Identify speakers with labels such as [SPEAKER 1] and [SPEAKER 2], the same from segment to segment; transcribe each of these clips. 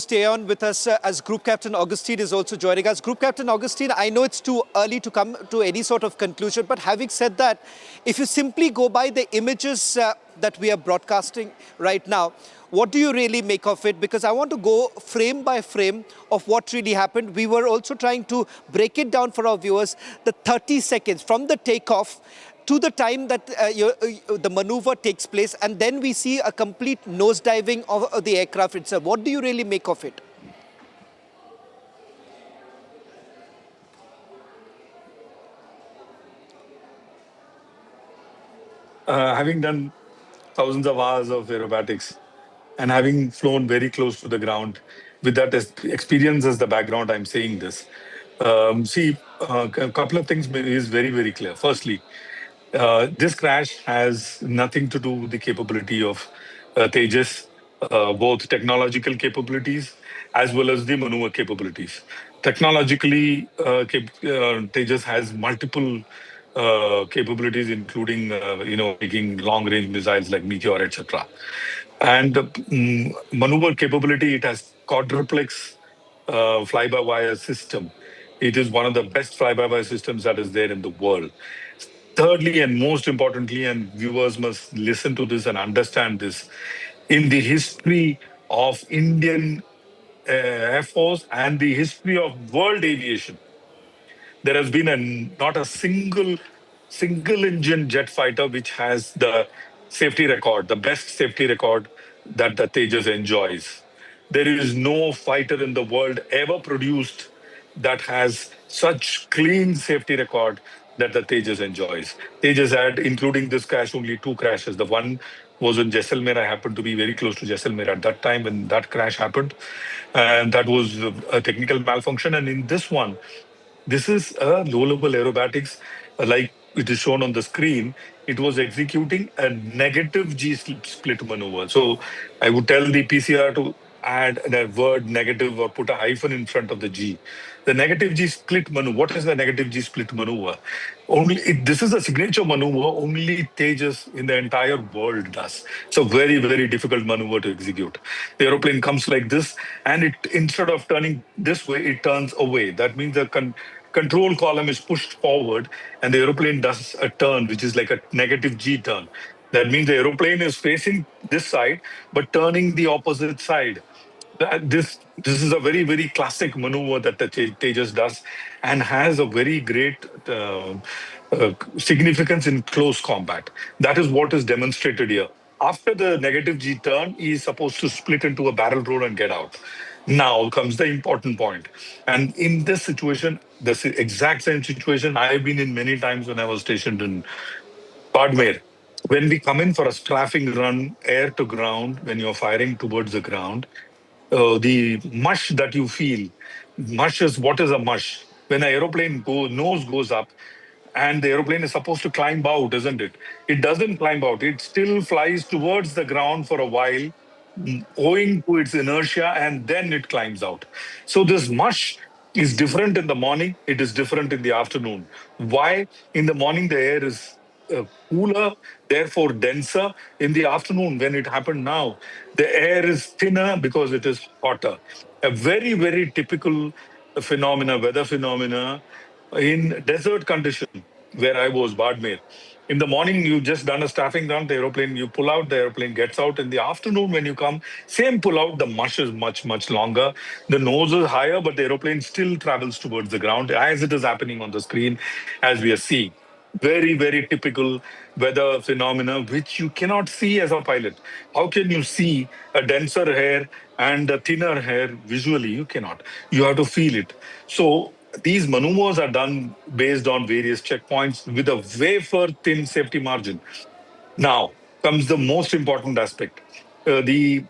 [SPEAKER 1] Stay on with us as Group Captain Augustine is also joining us. Group Captain Augustine, I know it's too early to come to any sort of conclusion, but having said that, if you simply go by the images that we are broadcasting right now, what do you really make of it? Because I want to go frame by frame of what really happened. We were also trying to break it down for our viewers, the 30 seconds from the takeoff to the time that the maneuver takes place, and then we see a complete nosediving of the aircraft itself. What do you really make of it?
[SPEAKER 2] Having done thousands of hours of aerobatics and having flown very close to the ground, with that experience as the background, I'm saying this. A couple of things is very, very clear. Firstly, this crash has nothing to do with the capability of Tejas, both technological capabilities as well as the maneuver capabilities. Technologically, Tejas has multiple capabilities, including making long-range missiles like Meteor, etc. And maneuver capability, it has quadruplex fly-by-wire system. It is one of the best fly-by-wire systems that is there in the world. Thirdly, and most importantly, and viewers must listen to this and understand this, in the history of Indian Air Force and the history of world aviation, there has been not a single engine jet fighter which has the safety record, the best safety record that the Tejas enjoys. There is no fighter in the world ever produced that has such clean safety record that the Tejas enjoys. Tejas had, including this crash, only two crashes. The one was in Jaisalmer. I happened to be very close to Jaisalmer at that time when that crash happened. And that was a technical malfunction. And in this one, this is a low-level aerobatics, like it is shown on the screen. It was executing a negative G split maneuver. So I would tell the PCR to add the word negative or put a hyphen in front of the G. The negative G split maneuver. What is the negative G split maneuver? This is a signature maneuver only Tejas in the entire world does. It's a very, very difficult maneuver to execute. The aeroplane comes like this, and it, instead of turning this way, it turns away. That means the control column is pushed forward, and the aeroplane does a turn, which is like a negative G turn. That means the aeroplane is facing this side, but turning the opposite side. This is a very, very classic maneuver that the Tejas does, and has a very great significance in close combat. That is what is demonstrated here. After the negative G turn, he is supposed to split into a barrel roll and get out. Now comes the important point. And in this situation, this exact same situation I've been in many times when I was stationed in Badmer. When we come in for a strafing run, air to ground, when you're firing towards the ground, the mush that you feel, mush is what is a mush? When an aeroplane nose goes up, and the aeroplane is supposed to climb out, isn't it? It doesn't climb out. It still flies towards the ground for a while, owing to its inertia, and then it climbs out. So this mush is different in the morning. It is different in the afternoon. Why? In the morning, the air is cooler, therefore denser. In the afternoon, when it happened now, the air is thinner because it is hotter. A very, very typical weather phenomena in desert condition where I was, Badmer. In the morning, you just done a staffing run, the aeroplane, you pull out, the aeroplane gets out. In the afternoon, when you come, same pull out, the mush is much, much longer. The nose is higher, but the aeroplane still travels towards the ground as it is happening on the screen, as we are seeing. Very, very typical weather phenomena, which you cannot see as a pilot. How can you see a denser hair and a thinner hair visually? You cannot. You have to feel it. So these maneuvers are done based on various checkpoints with a wafer thin safety margin. Now comes the most important aspect. The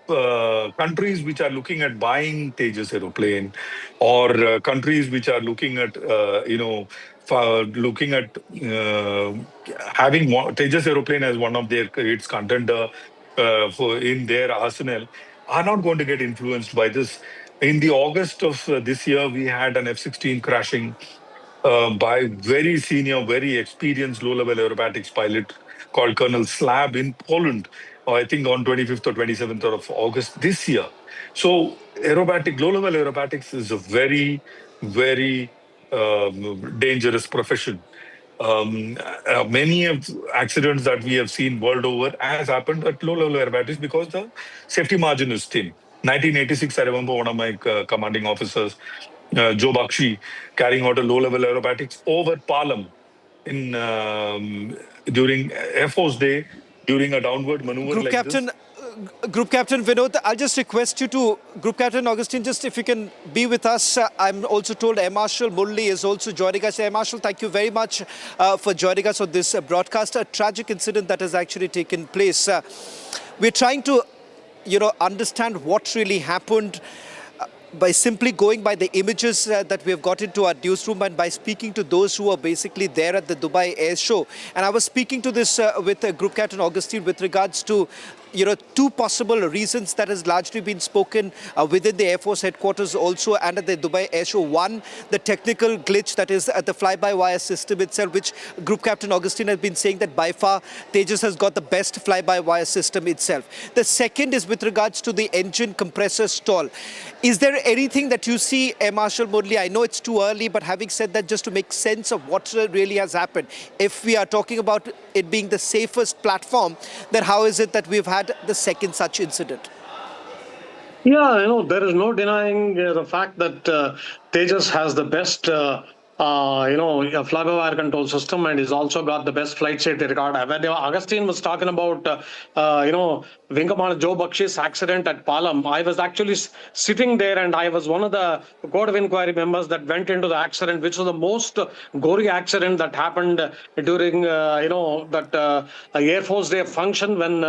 [SPEAKER 2] countries which are looking at buying Tejas aeroplane, or countries which are looking at, looking at having Tejas aeroplane as one of their its contender for in their arsenal, are not going to get influenced by this. In the August of this year, we had an F-16 crashing by very senior, very experienced low-level aerobatics pilot called Colonel Slab in Poland I think on 25th or 27th of August this year. So low-level aerobatics is a very, very dangerous profession. Many of accidents that we have seen world over has happened at low-level aerobatics because the safety margin is thin. 1986, I remember one of my commanding officers, Joe Bakshi, carrying out a low-level aerobatics over Palam in during Air Force Day during a downward maneuver
[SPEAKER 1] Group
[SPEAKER 2] like this.
[SPEAKER 1] Captain, Group Captain Vinod, I'll just request you to, Group Captain Augustine, just if you can be with us. I'm also told Air Marshal Murli is also joining us. Air Marshal, thank you very much for joining us on this broadcast. A tragic incident that has actually taken place. We're trying to, understand what really happened by simply going by the images that we have got into our newsroom and by speaking to those who are basically there at the Dubai Air Show. And I was speaking to this with Group Captain Augustine with regards to two possible reasons that has largely been spoken within the Air Force headquarters also and at the Dubai Air Show. One, the technical glitch that is at the fly-by-wire system itself, which Group Captain Augustine has been saying that by far Tejas has got the best fly-by-wire system itself. The second is with regards to the engine compressor stall. Is there anything that you see, Air Marshal Murli? I know it's too early, but having said that, just to make sense of what really has happened, if we are talking about it being the safest platform, then how is it that we've had the second such incident?
[SPEAKER 3] Yeah, there is no denying the fact that Tejas has the best, a fly-by-wire control system, and he's also got the best flight safety record. When Augustine was talking about, Wing Commander Joe Bakshi's accident at Palam, I was actually sitting there, and I was one of the Court of Inquiry members that went into the accident, which was the most gory accident that happened during, that Air Force Day function when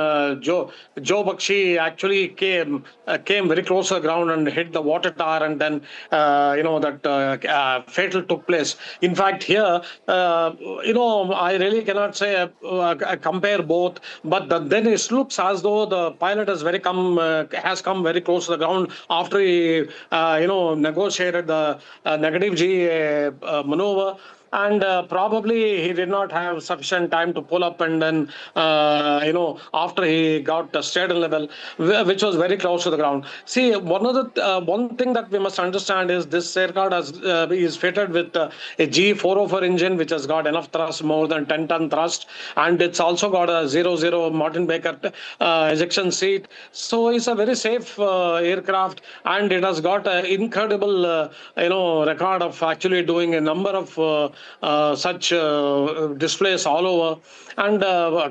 [SPEAKER 3] Joe Bakshi actually came very close to the ground and hit the water tower, and then that fatal took place. In fact, here, I really cannot say compare both, but then it looks as though the pilot has come very close to the ground after he negotiated the negative G maneuver. And probably he did not have sufficient time to pull up, and then after he got a steady level, which was very close to the ground. See, one thing that we must understand is this aircraft is fitted with a G404 engine, which has got enough thrust, more than 10-ton thrust, and it's also got a 00 Martin Baker ejection seat. So it's a very safe aircraft, and it has got an incredible record of actually doing a number of such displays all over. And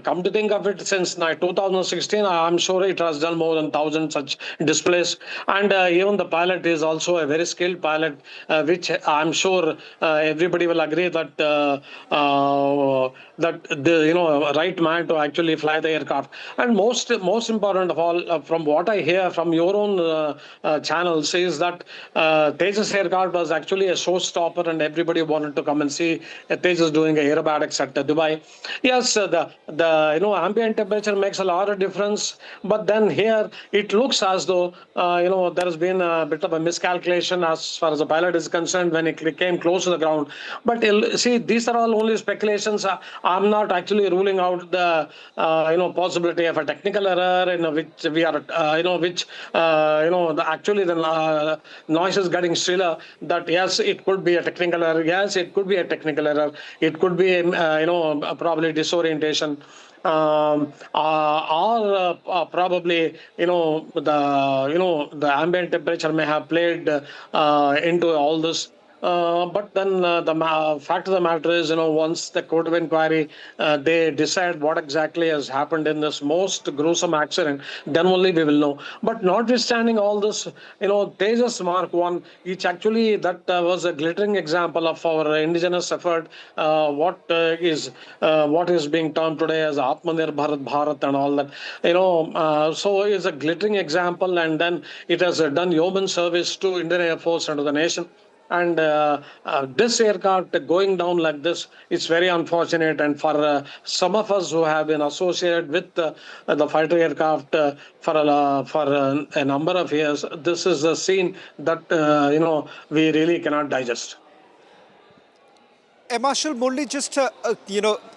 [SPEAKER 3] come to think of it, since 2016, I'm sure it has done more than 1,000 such displays. And even the pilot is also a very skilled pilot, which I'm sure everybody will agree that that the right man to actually fly the aircraft. And most important of all, from what I hear from your own channels, is that Tejas aircraft was actually a showstopper, and everybody wanted to come and see Tejas doing aerobatics at Dubai. Yes, the ambient temperature makes a lot of difference, but then here it looks as though there has been a bit of a miscalculation as far as the pilot is concerned when it came close to the ground. But see, these are all only speculations. I'm not actually ruling out the possibility of a technical error in which we are actually the noise is getting stiller. That yes, it could be a technical error. Yes, it could be a technical error. It could be probably disorientation. Or probably the ambient temperature may have played into all this. But then the fact of the matter is, once the court of inquiry, they decide what exactly has happened in this most gruesome accident, then only we will know. But notwithstanding all this, Tejas Mark 1, which actually that was a glittering example of our indigenous effort, what is being termed today as Atmanirbhar Bharat and all that, so it's a glittering example, and then it has done yeoman service to Indian Air Force and to the nation. And this aircraft going down like this, it's very unfortunate. And for some of us who have been associated with the fighter aircraft for a number of years, this is a scene that we really cannot digest.
[SPEAKER 1] Marshal Murli, just,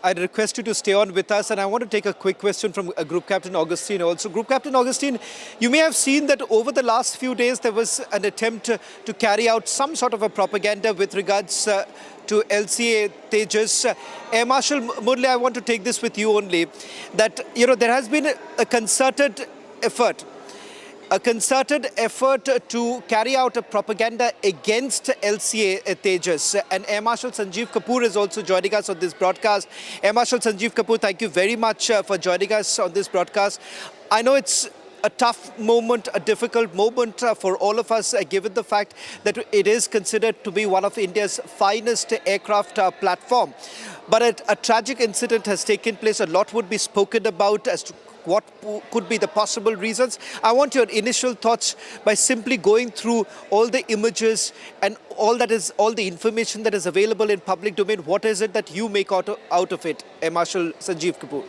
[SPEAKER 1] I'd request you to stay on with us, and I want to take a quick question from Group Captain Augustine also. Group Captain Augustine, you may have seen that over the last few days there was an attempt to carry out some sort of a propaganda with regards to LCA Tejas. Air Marshal Murli, I want to take this with you only, that, there has been a concerted effort to carry out a propaganda against LCA Tejas. And Air Marshal Sanjeev Kapoor is also joining us on this broadcast. Air Marshal Sanjeev Kapoor, thank you very much for joining us on this broadcast. I know it's a tough moment, a difficult moment for all of us, given the fact that it is considered to be one of India's finest aircraft platform. But a tragic incident has taken place. A lot would be spoken about as to what could be the possible reasons. I want your initial thoughts by simply going through all the images and all the information that is available in public domain. What is it that you make out of it, Air Marshal Sanjeev Kapoor?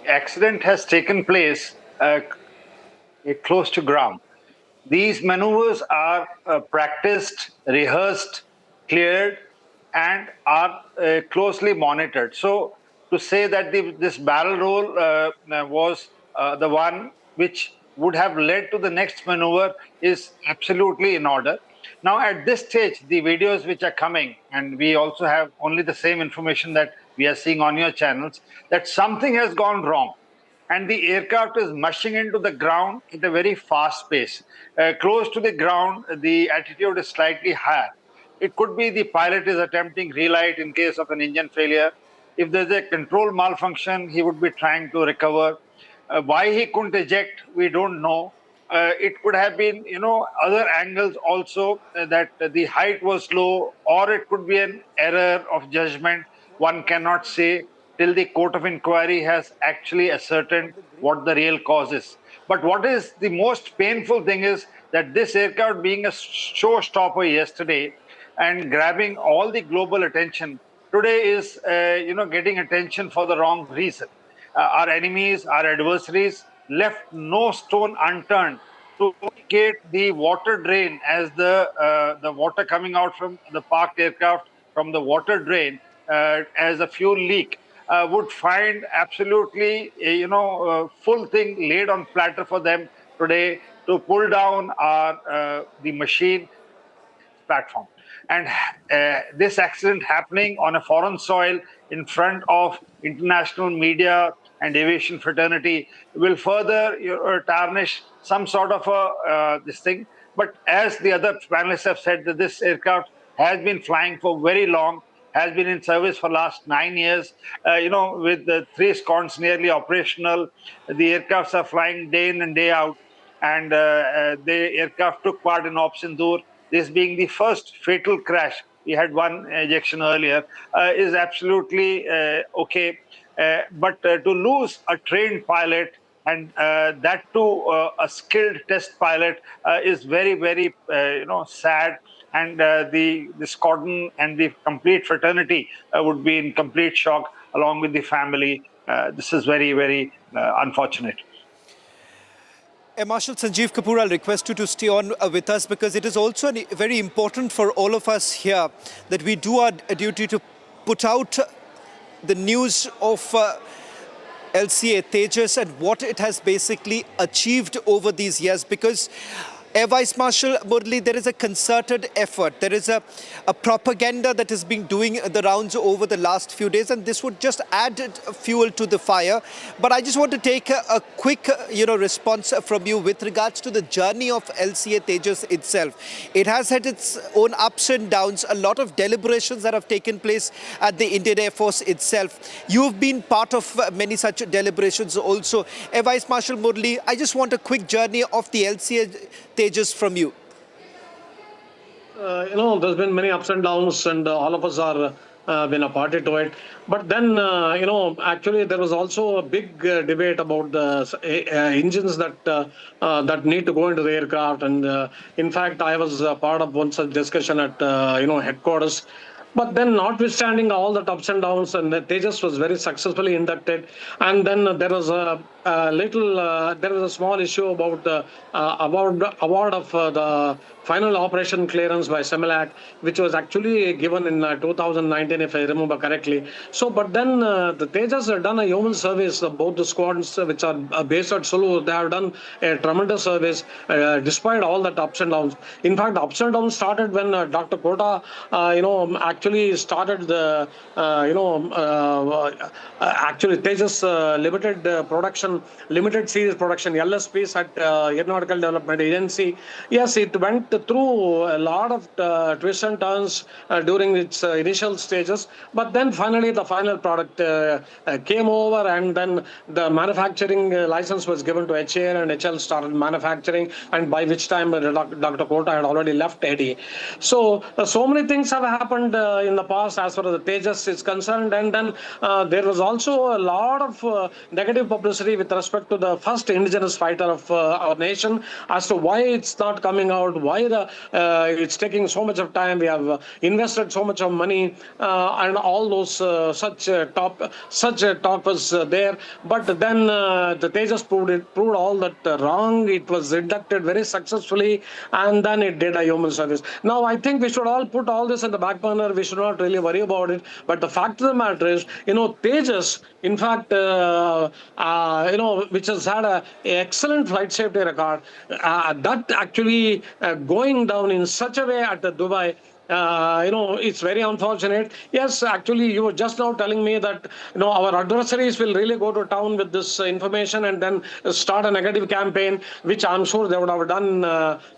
[SPEAKER 4] Accident has taken place close to ground. These maneuvers are practiced, rehearsed, cleared, and are closely monitored. So to say that this barrel roll was the one which would have led to the next maneuver is absolutely in order. Now, at this stage, the videos which are coming, and we also have only the same information that we are seeing on your channels, that something has gone wrong. And the aircraft is mushing into the ground at a very fast pace. Close to the ground, the altitude is slightly higher. It could be the pilot is attempting relight in case of an engine failure. If there's a control malfunction, he would be trying to recover. Why he couldn't eject, we don't know. It could have been, other angles also, that the height was low, or it could be an error of judgment. One cannot say till the court of inquiry has actually ascertained what the real cause is. But what is the most painful thing is that this aircraft, being a showstopper yesterday and grabbing all the global attention, today is getting attention for the wrong reason. Our enemies, our adversaries left no stone unturned to indicate the water drain as the water coming out from the parked aircraft from the water drain as a fuel leak would find absolutely full thing laid on platter for them today to pull down the machine platform. And this accident happening on a foreign soil in front of international media and aviation fraternity will further tarnish some sort of this thing. But as the other panelists have said, that this aircraft has been flying for very long, has been in service for last 9 years, with the 3 squadrons nearly operational. The aircrafts are flying day in and day out, and the aircraft took part in Op Sindoor. This being the first fatal crash, we had one ejection earlier, is absolutely okay. But to lose a trained pilot, and that too a skilled test pilot, is very, very sad. And the squadron and the complete fraternity would be in complete shock along with the family. This is very, very unfortunate.
[SPEAKER 1] Marshal Sanjeev Kapoor, I'll request you to stay on with us, because it is also very important for all of us here that we do our duty to put out the news of LCA Tejas and what it has basically achieved over these years, because Air Vice Marshal Murli, there is a concerted effort. There is a propaganda that has been doing the rounds over the last few days, and this would just add fuel to the fire. But I just want to take a quick, response from you with regards to the journey of LCA Tejas itself. It has had its own ups and downs, a lot of deliberations that have taken place at the Indian Air Force itself. You've been part of many such deliberations also. Air Vice Marshal Murli, I just want a quick journey of the LCA Tejas from you.
[SPEAKER 3] There's been many ups and downs, and all of us are been a party to it. But then, actually, there was also a big debate about the engines that need to go into the aircraft. And in fact, I was part of one such discussion at headquarters. But then, notwithstanding all the ups and downs, and Tejas was very successfully inducted. And then there was there was a small issue about the award of the final operation clearance by Similac, which was actually given in 2019, if I remember correctly. So, but then the Tejas have done a yeoman service. Both the squadrons, which are based at Sulu, they have done a tremendous service despite all the ups and downs. In fact, ups and downs started when Dr. Kota, actually started the, actually Tejas limited production, limited series production, LSPs at Aeronautical Development Agency. Yes, it went through a lot of twists and turns during its initial stages, but then finally the final product came over, and then the manufacturing license was given to HAL, and HL started manufacturing, and by which time Dr. Kota had already left Eddie. So, so many things have happened in the past as far as the Tejas is concerned, and then there was also a lot of negative publicity with respect to the first indigenous fighter of our nation as to why it's not coming out, why it's taking so much of time. We have invested so much of money, and all those such talk was there. But then the Tejas proved all that wrong. It was inducted very successfully, and then it did a human service. Now I think we should all put all this in the back burner. We should not really worry about it. But the fact of the matter is, Tejas, in fact, which has had an excellent flight safety record, that actually going down in such a way at the Dubai, it's very unfortunate. Yes, actually, you were just now telling me that, our adversaries will really go to town with this information and then start a negative campaign, which I'm sure they would have done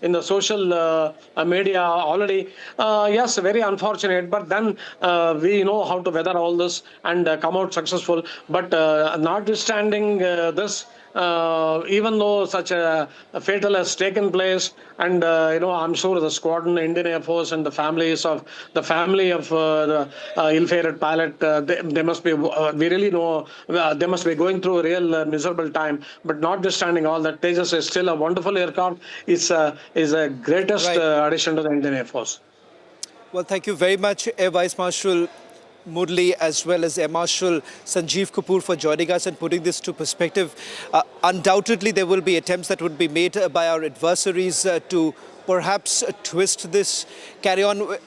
[SPEAKER 3] in the social media already. Yes, very unfortunate. But then we know how to weather all this and come out successful. But notwithstanding this, even though such a fatal has taken place, and I'm sure the squadron, Indian Air Force, and the family of the ill-fated pilot, they must be. We really know they must be going through a real miserable time. But notwithstanding all that, Tejas is still a wonderful aircraft. Is a greatest
[SPEAKER 1] Right.
[SPEAKER 3] addition to the Indian Air Force.
[SPEAKER 1] Well, thank you very much, Air Vice Marshal Murli, as well as Air Marshal Sanjeev Kapoor, for joining us and putting this to perspective. Undoubtedly, there will be attempts that would be made by our adversaries to perhaps twist this, carry on